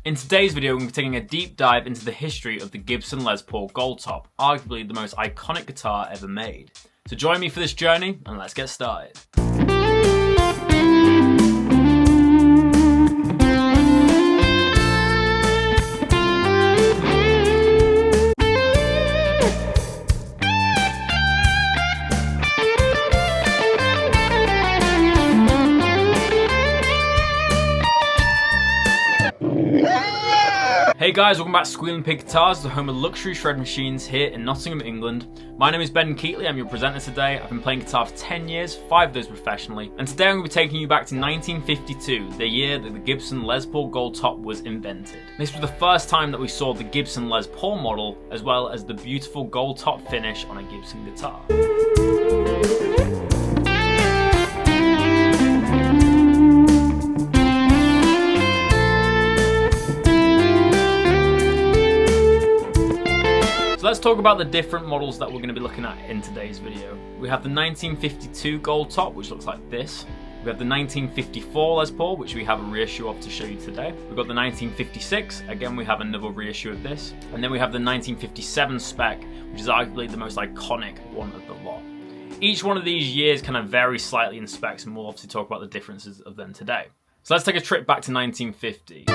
In today's video, we're going to be taking a deep dive into the history of the Gibson Les Paul Goldtop, arguably the most iconic guitar ever made. So join me for this journey and let's get started. Hey guys, welcome back to Squealing Pig Guitars, the home of luxury shred machines here in Nottingham, England. My name is Ben Keightley, I'm your presenter today. I've been playing guitar for 10 years, 5 of those professionally, and today I'm going to be taking you back to 1952, the year that the Gibson Les Paul Goldtop was invented. This was the first time that we saw the Gibson Les Paul model, as well as the beautiful Goldtop finish on a Gibson guitar. So let's talk about the different models that we're going to be looking at in today's video. We have the 1952 Goldtop, which looks like this. We have the 1954 Les Paul, which we have a reissue of to show you today. We've got the 1956, again we have another reissue of this. And then we have the 1957 spec, which is arguably the most iconic one of the lot. Each one of these years kind of vary slightly in specs, and we'll obviously talk about the differences of them today. So let's take a trip back to 1950.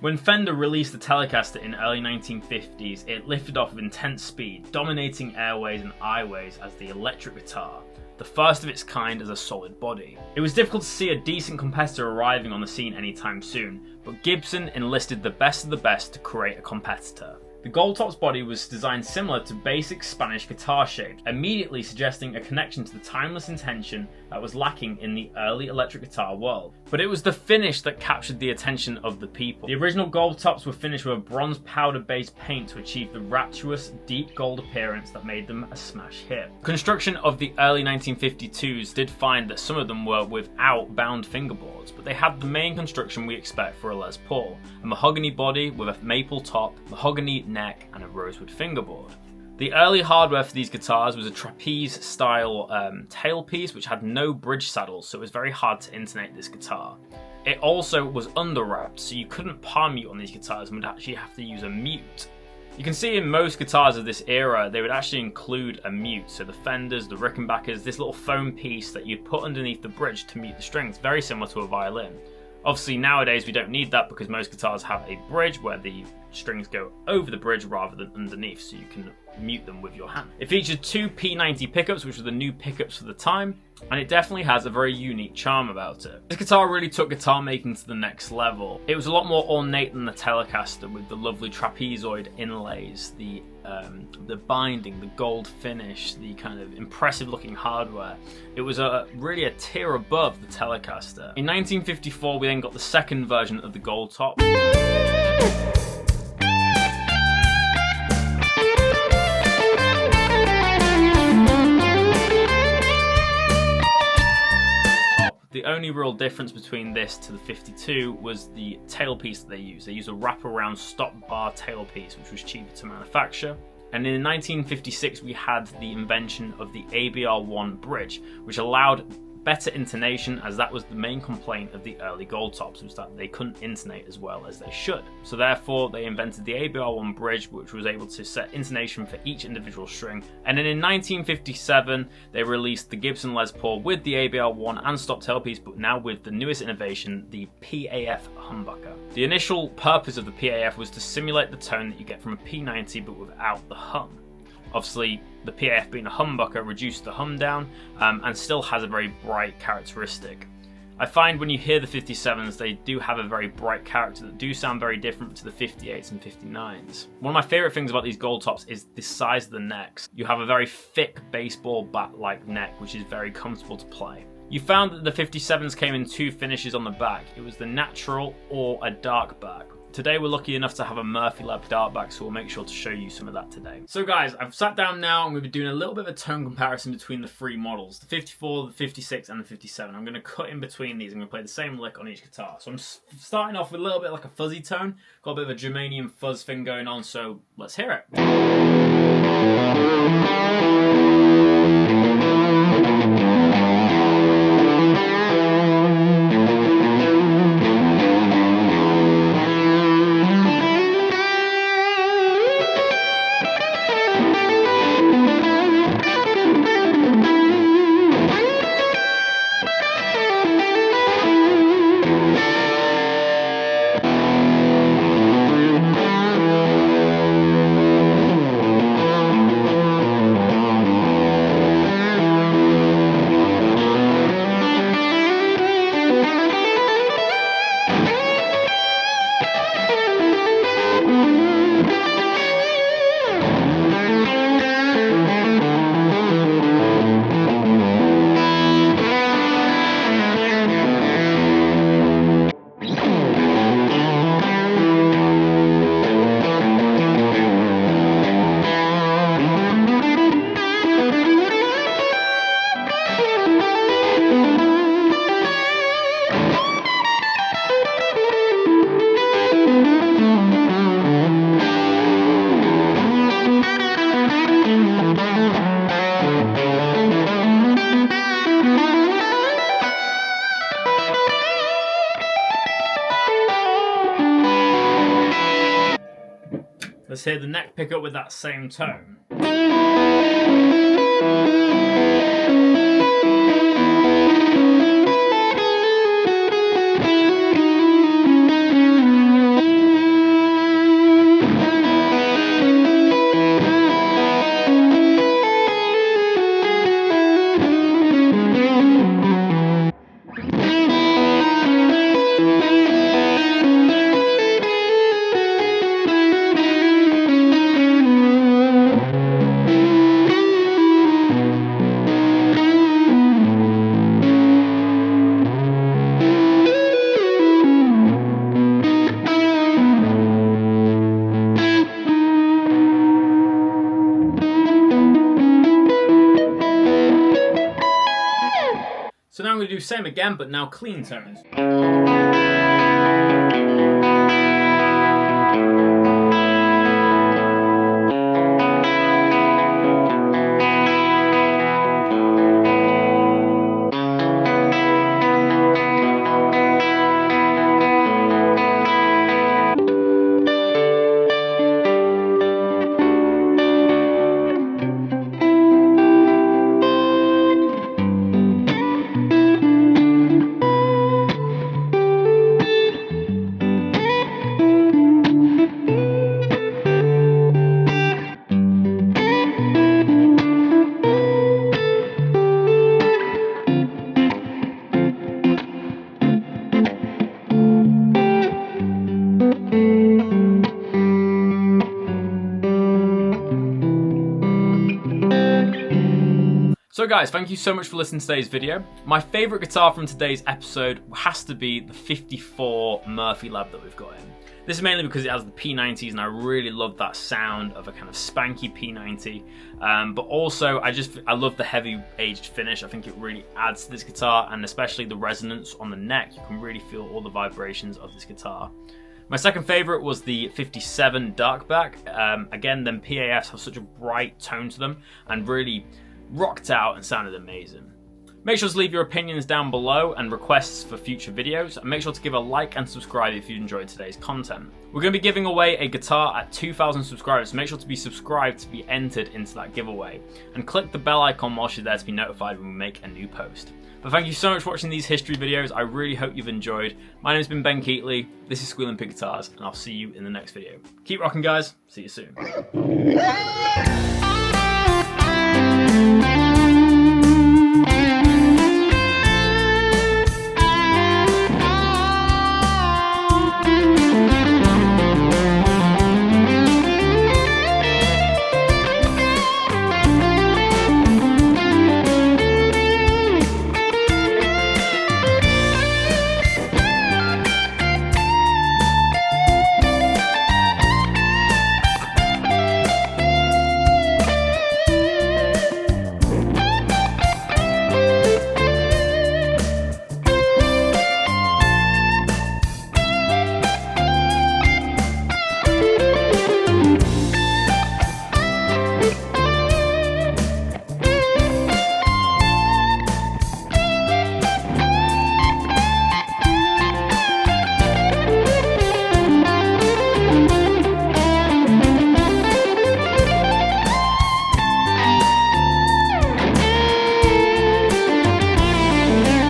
When Fender released the Telecaster in early 1950s, it lifted off with intense speed, dominating airways and eyeways as the electric guitar, the first of its kind as a solid body. It was difficult to see a decent competitor arriving on the scene anytime soon, but Gibson enlisted the best of the best to create a competitor. The Goldtop's body was designed similar to basic Spanish guitar shapes, immediately suggesting a connection to the timeless intention that was lacking in the early electric guitar world. But it was the finish that captured the attention of the people. The original Goldtops were finished with a bronze powder-based paint to achieve the rapturous, deep gold appearance that made them a smash hit. Construction of the early 1952s did find that some of them were without bound fingerboards, but they had the main construction we expect for a Les Paul: a mahogany body with a maple top, mahogany neck, and a rosewood fingerboard. The early hardware for these guitars was a trapeze style tailpiece which had no bridge saddles, so it was very hard to intonate this guitar. It also was under wrapped, so you couldn't palm mute on these guitars and would actually have to use a mute. You can see in most guitars of this era, they would actually include a mute. So the Fenders, the Rickenbackers, this little foam piece that you'd put underneath the bridge to mute the strings, very similar to a violin. Obviously nowadays we don't need that because most guitars have a bridge where the strings go over the bridge rather than underneath, so you can mute them with your hand. It featured two P90 pickups, which were the new pickups for the time, and it definitely has a very unique charm about it. This guitar really took guitar making to the next level. It was a lot more ornate than the Telecaster, with the lovely trapezoid inlays, the binding, the gold finish, the kind of impressive looking hardware. It was really a tier above the Telecaster. In 1954 we then got the second version of the Goldtop. The only real difference between this to the 52 was the tailpiece that they used. They used a wraparound stop bar tailpiece, which was cheaper to manufacture. And in 1956 we had the invention of the ABR1 bridge, which allowed better intonation, as that was the main complaint of the early Goldtops, was that they couldn't intonate as well as they should. So therefore they invented the ABR1 bridge, which was able to set intonation for each individual string. And then in 1957 they released the Gibson Les Paul with the ABR1 and stop tailpiece, but now with the newest innovation, the PAF humbucker. The initial purpose of the PAF was to simulate the tone that you get from a P90 but without the hum. Obviously, the PAF being a humbucker reduced the hum down and still has a very bright characteristic. I find when you hear the 57s, they do have a very bright character that do sound very different to the 58s and 59s. One of my favourite things about these Goldtops is the size of the necks. You have a very thick baseball bat-like neck, which is very comfortable to play. You found that the 57s came in two finishes on the back. It was the natural or a dark back. Today we're lucky enough to have a Murphy Lab dartback, so we'll make sure to show you some of that today. So guys, I've sat down now and we'll be doing a little bit of a tone comparison between the three models, the 54, the 56 and the 57. I'm going to cut in between these. I'm going to play the same lick on each guitar. So I'm starting off with a little bit like a fuzzy tone, got a bit of a Germanium fuzz thing going on, so let's hear it. Let's hear the neck pick up with that same tone. So now I'm going to do the same again, but now clean tones. So guys, thank you so much for listening to today's video. My favourite guitar from today's episode has to be the 54 Murphy Lab that we've got in. This is mainly because it has the P90s and I really love that sound of a kind of spanky P90. But also I love the heavy aged finish. I think it really adds to this guitar, and especially the resonance on the neck. You can really feel all the vibrations of this guitar. My second favourite was the 57 Darkback. Again, them PAFs have such a bright tone to them and really rocked out and sounded amazing. Make sure to leave your opinions down below and requests for future videos, and make sure to give a like and subscribe if you enjoyed today's content. We're going to be giving away a guitar at 2,000 subscribers, so make sure to be subscribed to be entered into that giveaway, and click the bell icon whilst you're there to be notified when we make a new post. But thank you so much for watching these history videos. I really hope you've enjoyed. My name's been Ben Keightley, this is Squealing Pig Guitars, and I'll see you in the next video. Keep rocking guys, see you soon.